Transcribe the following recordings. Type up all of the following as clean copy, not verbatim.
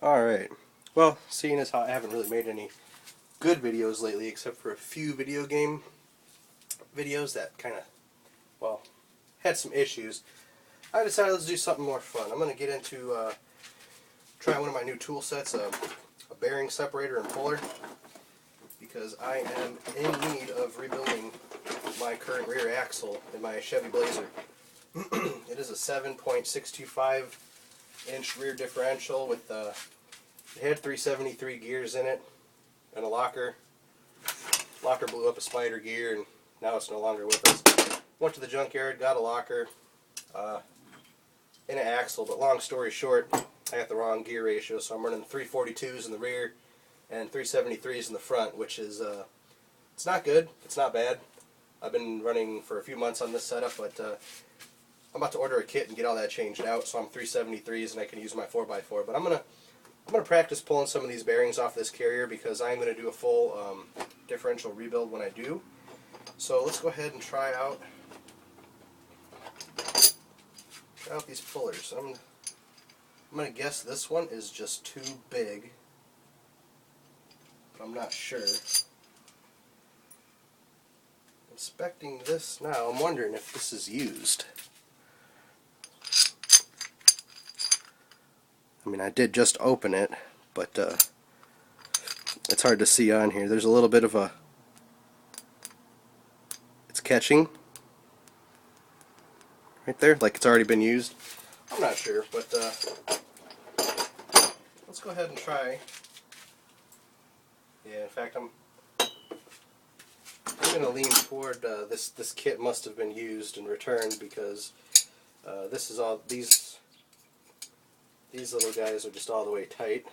Alright, well, seeing as how I haven't really made any good videos lately, except for a few video game videos that kind of, well, had some issues, I decided let's do something more fun. I'm going to get into, try one of my new tool sets, a bearing separator and puller, because I am in need of rebuilding my current rear axle in my Chevy Blazer. It is a 7.625 inch rear differential with it had 373 gears in it and a locker. Locker blew up a spider gear and now it's no longer with us. Went to the junkyard, got a locker and an axle, but long story short, I got the wrong gear ratio, so I'm running 342s in the rear and 373s in the front, which is it's not good, it's not bad. I've been running for a few months on this setup, but I'm about to order a kit and get all that changed out, so I'm 373s and I can use my 4x4. But I'm gonna practice pulling some of these bearings off this carrier because I'm gonna do a full differential rebuild when I do. So let's go ahead and try out these pullers. I'm gonna guess this one is just too big, but I'm not sure. Inspecting this now, I'm wondering if this is used. I mean, I did just open it, but it's hard to see on here. There's a little bit of it's catching right there, like it's already been used. I'm not sure, but let's go ahead and try. Yeah, in fact, I'm going to lean toward this kit must have been used and returned because this is all these little guys are just all the way tight.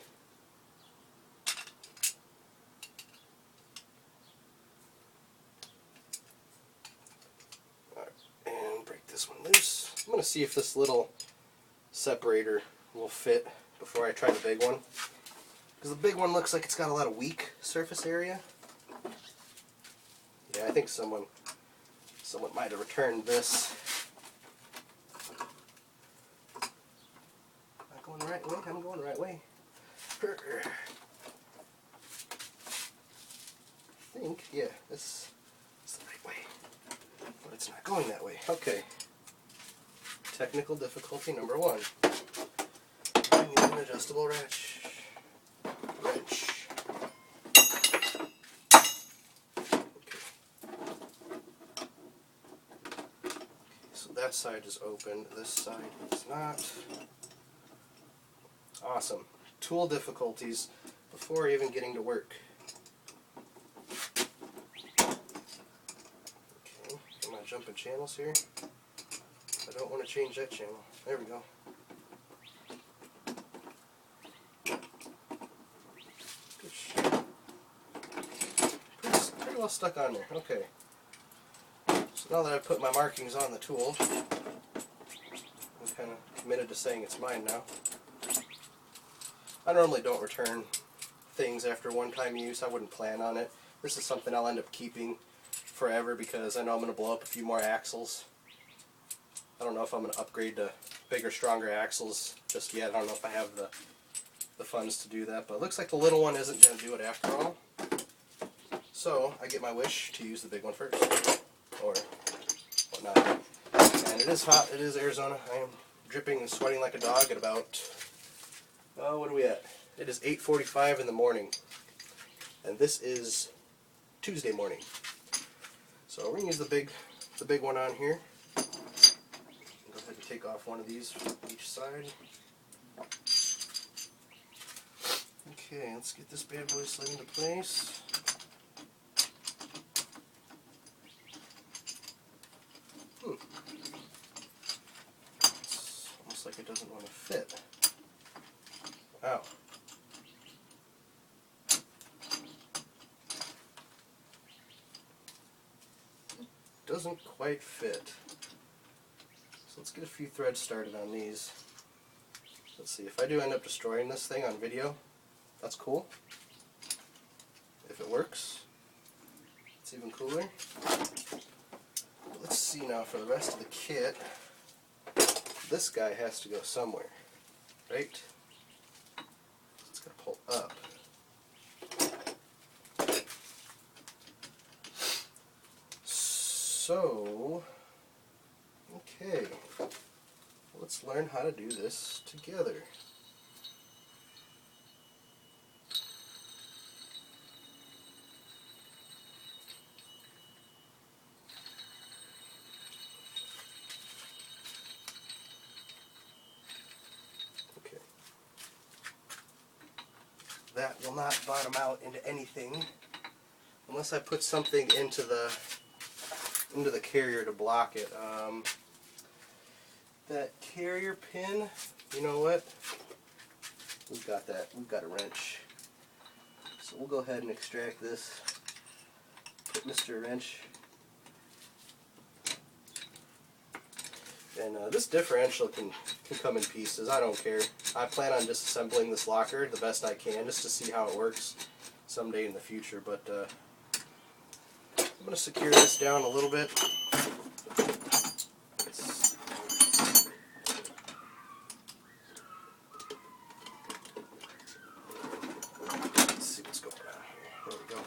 Alright, and break this one loose. I'm going to see if this little separator will fit before I try the big one, because the big one looks like it's got a lot of weak surface area. Yeah, I think someone might have returned this. Am I going the right way? I'm going the right way. I think, yeah, this is the right way. But it's not going that way. Okay. Technical difficulty number one. I need an adjustable wrench. That side is open, this side is not. Awesome. Tool difficulties before even getting to work. Okay, am I jumping channels here? I don't want to change that channel. There we go. Pretty well stuck on there. Okay. So now that I've put my markings on the tool, I'm kind of committed to saying it's mine now. I normally don't return things after one-time use. I wouldn't plan on it. This is something I'll end up keeping forever because I know I'm going to blow up a few more axles. I don't know if I'm going to upgrade to bigger, stronger axles just yet. I don't know if I have the funds to do that, but it looks like the little one isn't going to do it after all. So I get my wish to use the big one first, or whatnot. And it is hot. It is Arizona. I am dripping and sweating like a dog at about, what are we at? It is 8:45 in the morning, and this is Tuesday morning. So we're gonna use the big one on here. Go ahead and take off one of these from each side. Okay, let's get this bad boy slid into place. It's almost like it doesn't want to fit. Ow. Doesn't quite fit. So let's get a few threads started on these. Let's see, if I do end up destroying this thing on video, that's cool. If it works, it's even cooler. But let's see now for the rest of the kit. This guy has to go somewhere, right? So, okay, let's learn how to do this together. Okay. That will not bottom out into anything unless I put something into the carrier to block it. That carrier pin, you know what? We've got that. We've got a wrench. So we'll go ahead and extract this. Put Mr. Wrench. And this differential can come in pieces. I don't care. I plan on disassembling this locker the best I can just to see how it works someday in the future. But I'm going to secure this down a little bit. Let's see what's going on here. There we go.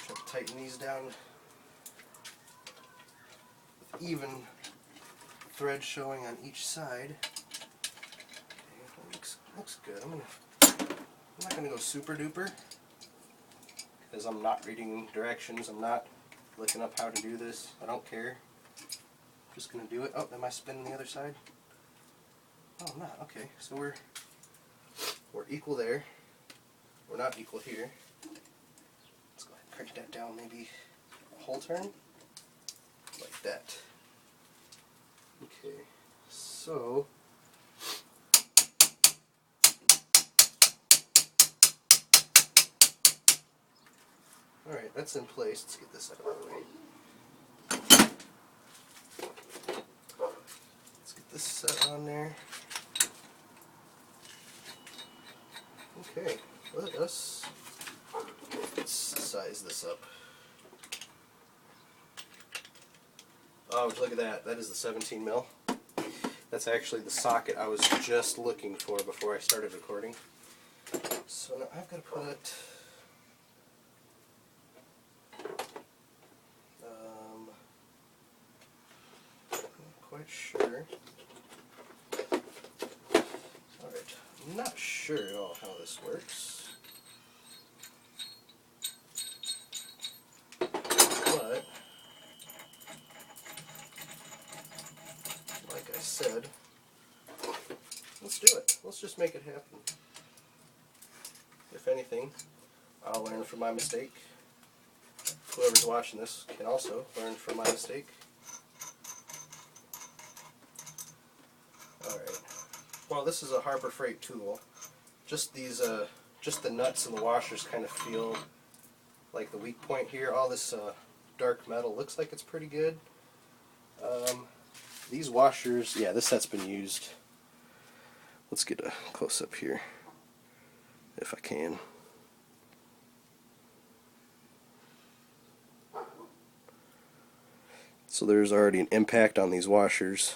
Try to tighten these down with even thread showing on each side. Okay, looks good. I'm not going to go super duper because I'm not reading directions. I'm not looking up how to do this. I don't care. I'm just going to do it. Oh, am I spinning the other side? Oh, I'm not. Okay, so we're equal there. We're not equal here. Let's go ahead and crank that down maybe a whole turn. Like that. Okay, so alright, that's in place. Let's get this out of the way. Let's get this set on there. Okay, let's size this up. Oh, look at that. That is the 17 mil. That's actually the socket I was just looking for before I started recording. So now I've got to put not quite sure. Alright, I'm not sure at all how this works. But like I said, let's do it. Let's just make it happen. If anything, I'll learn from my mistake. Whoever's watching this can also learn from my mistake. Alright. Well, this is a Harbor Freight tool. Just these, just the nuts and the washers kind of feel like the weak point here. All this dark metal looks like it's pretty good. These washers, yeah, this set's been used. Let's get a close up here, if I can. So there's already an impact on these washers.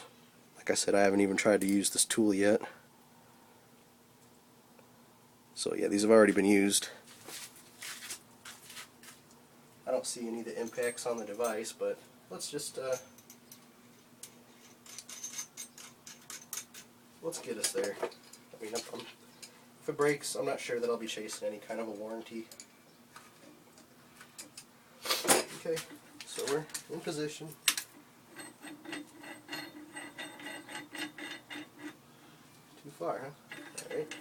Like I said, I haven't even tried to use this tool yet. So yeah, these have already been used. I don't see any of the impacts on the device, but let's just let's get us there. I mean, if it breaks, I'm not sure that I'll be chasing any kind of a warranty. Okay, so we're in position. Too far, huh? Alright.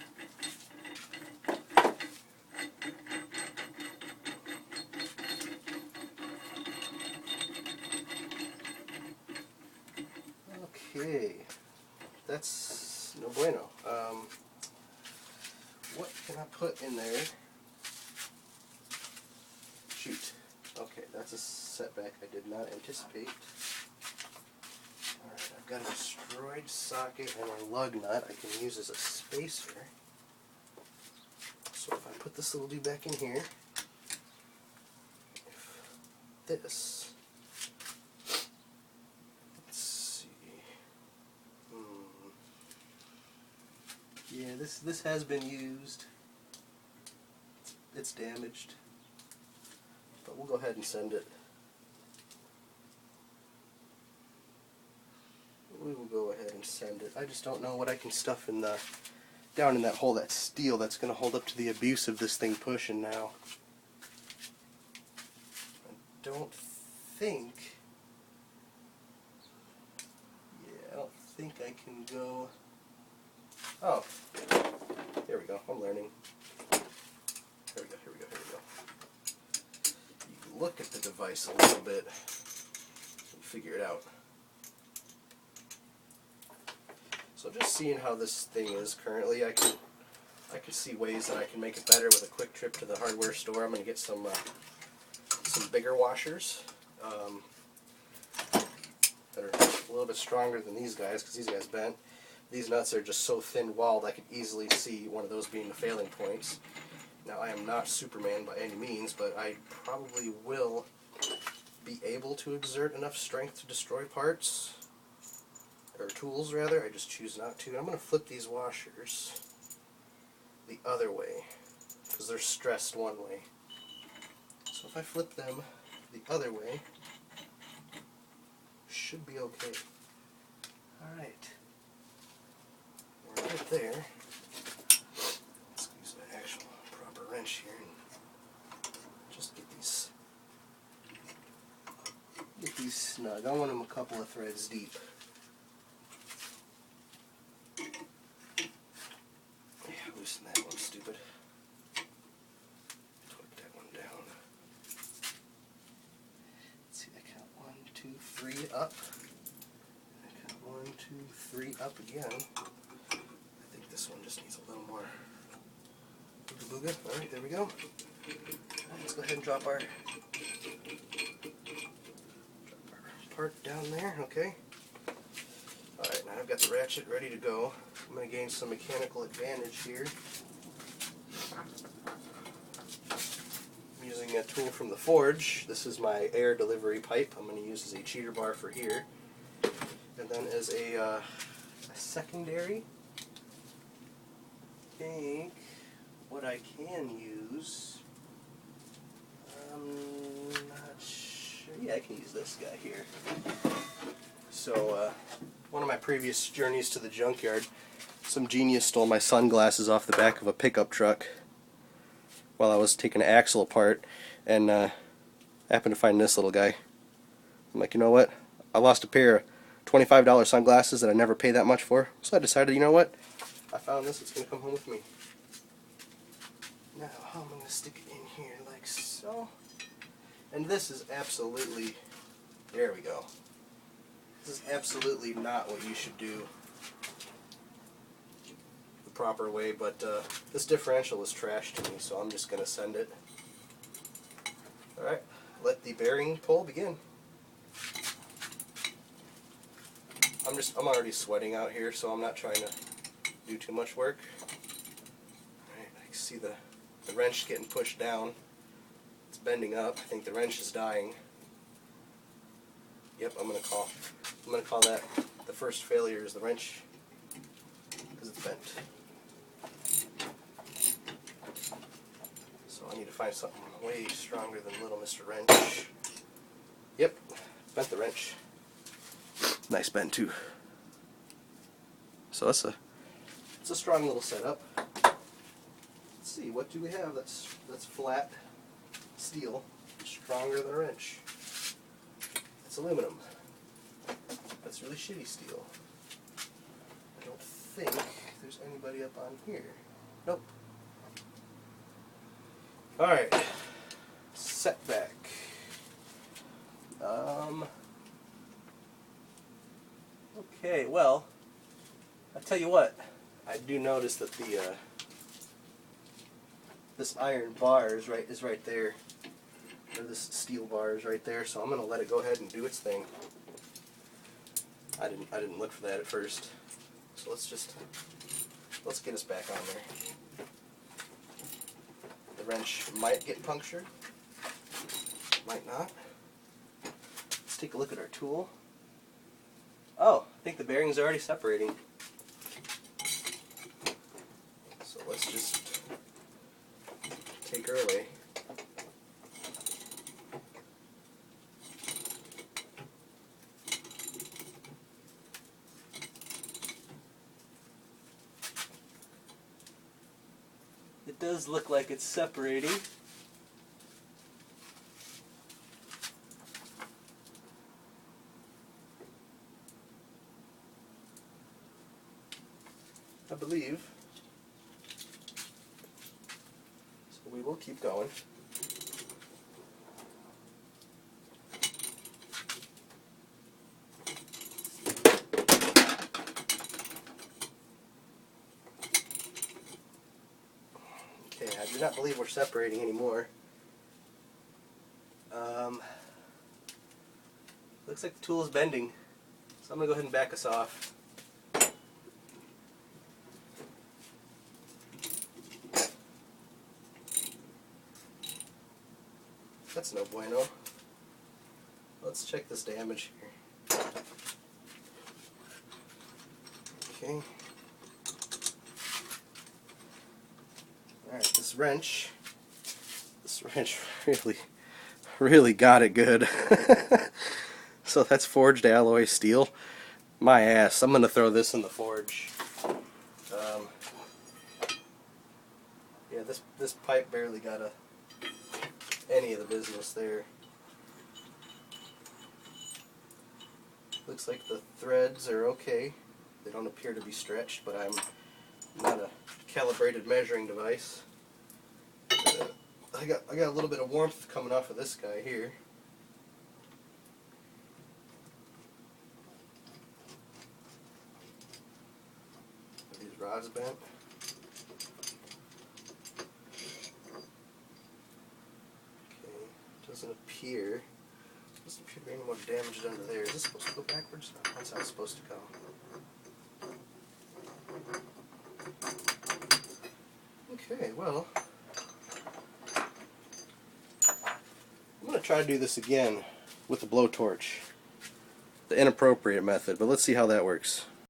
Okay, that's no bueno. What can I put in there? Shoot. Okay, that's a setback I did not anticipate. Alright, I've got a destroyed socket and a lug nut I can use as a spacer. So if I put this little dude back in here, this, let's see, yeah, this has been used. It's damaged, but we'll go ahead and send it. We will go ahead and send it. I just don't know what I can stuff in the down in that hole, that steel that's going to hold up to the abuse of this thing pushing now. I don't think. Yeah, I don't think I can go. Oh, here we go. I'm learning. Here we go. Here we go. Here we go. You can look at the device a little bit and figure it out. So just seeing how this thing is currently, I can see ways that I can make it better with a quick trip to the hardware store. I'm going to get some bigger washers that are a little bit stronger than these guys, because these guys bent. These nuts are just so thin-walled I could easily see one of those being the failing points. Now I am not Superman by any means, but I probably will be able to exert enough strength to destroy parts. Or tools rather, I just choose not to. I'm going to flip these washers the other way, because they're stressed one way. So if I flip them the other way, should be okay. Alright. We're right there. Let's use an actual proper wrench here and just get these snug. I want them a couple of threads deep. Loosen that one, stupid. Put that one down. Let's see, I count 1, 2, 3 up. I count 1, 2, 3 up again. I think this one just needs a little more booga booga. Alright, there we go. Let's go ahead and drop our part down there, okay? Alright, now I've got the ratchet ready to go. I'm going to gain some mechanical advantage here. I'm using a tool from the forge. This is my air delivery pipe. I'm going to use as a cheater bar for here. And then as a secondary, I think what I can use, I'm not sure. Yeah, I can use this guy here. So, one of my previous journeys to the junkyard, some genius stole my sunglasses off the back of a pickup truck while I was taking an axle apart, and happened to find this little guy. I'm like, you know what? I lost a pair of $25 sunglasses that I never paid that much for, so I decided, you know what? I found this, it's going to come home with me. Now, how am I going to stick it in here? Like so. And this is absolutely, there we go. This is absolutely not what you should do the proper way, but this differential is trash to me, so I'm just going to send it. Alright, let the bearing pull begin. I'm already sweating out here, so I'm not trying to do too much work. Alright, I can see the wrench getting pushed down. It's bending up. I think the wrench is dying. Yep, I'm gonna call that the first failure is the wrench, because it's bent. So I need to find something way stronger than little Mr. Wrench. Yep, bent the wrench. Nice bend too. So it's a strong little setup. Let's see, what do we have that's flat steel, stronger than a wrench? It's aluminum. That's really shitty steel. I don't think there's anybody up on here. Nope. Alright. Setback. Okay, well, I'll tell you what. I do notice that the this iron bar is right there. Or this steel bar is right there, so I'm gonna let it go ahead and do its thing. I didn't look for that at first. So let's get us back on there. The wrench might get punctured. Might not. Let's take a look at our tool. Oh, I think the bearing's already separating. let's just take her away. It does look like it's separating. I believe. So we will keep going. Okay, I do not believe we're separating anymore. Looks like the tool is bending, so I'm going to go ahead and back us off. That's no bueno. Let's check this damage here. Okay. Alright, this wrench really got it good. So that's forged alloy steel. My ass, I'm going to throw this in the forge. Yeah, this pipe barely got any of the business there. Looks like the threads are okay. They don't appear to be stretched, but I'm not a calibrated measuring device. I got a little bit of warmth coming off of this guy here. These rods bent. Okay, doesn't appear to be any more damage done to there. Is this supposed to go backwards? No, that's how it's supposed to go. Okay, well, I'm going to try to do this again with the blowtorch. The inappropriate method, but let's see how that works.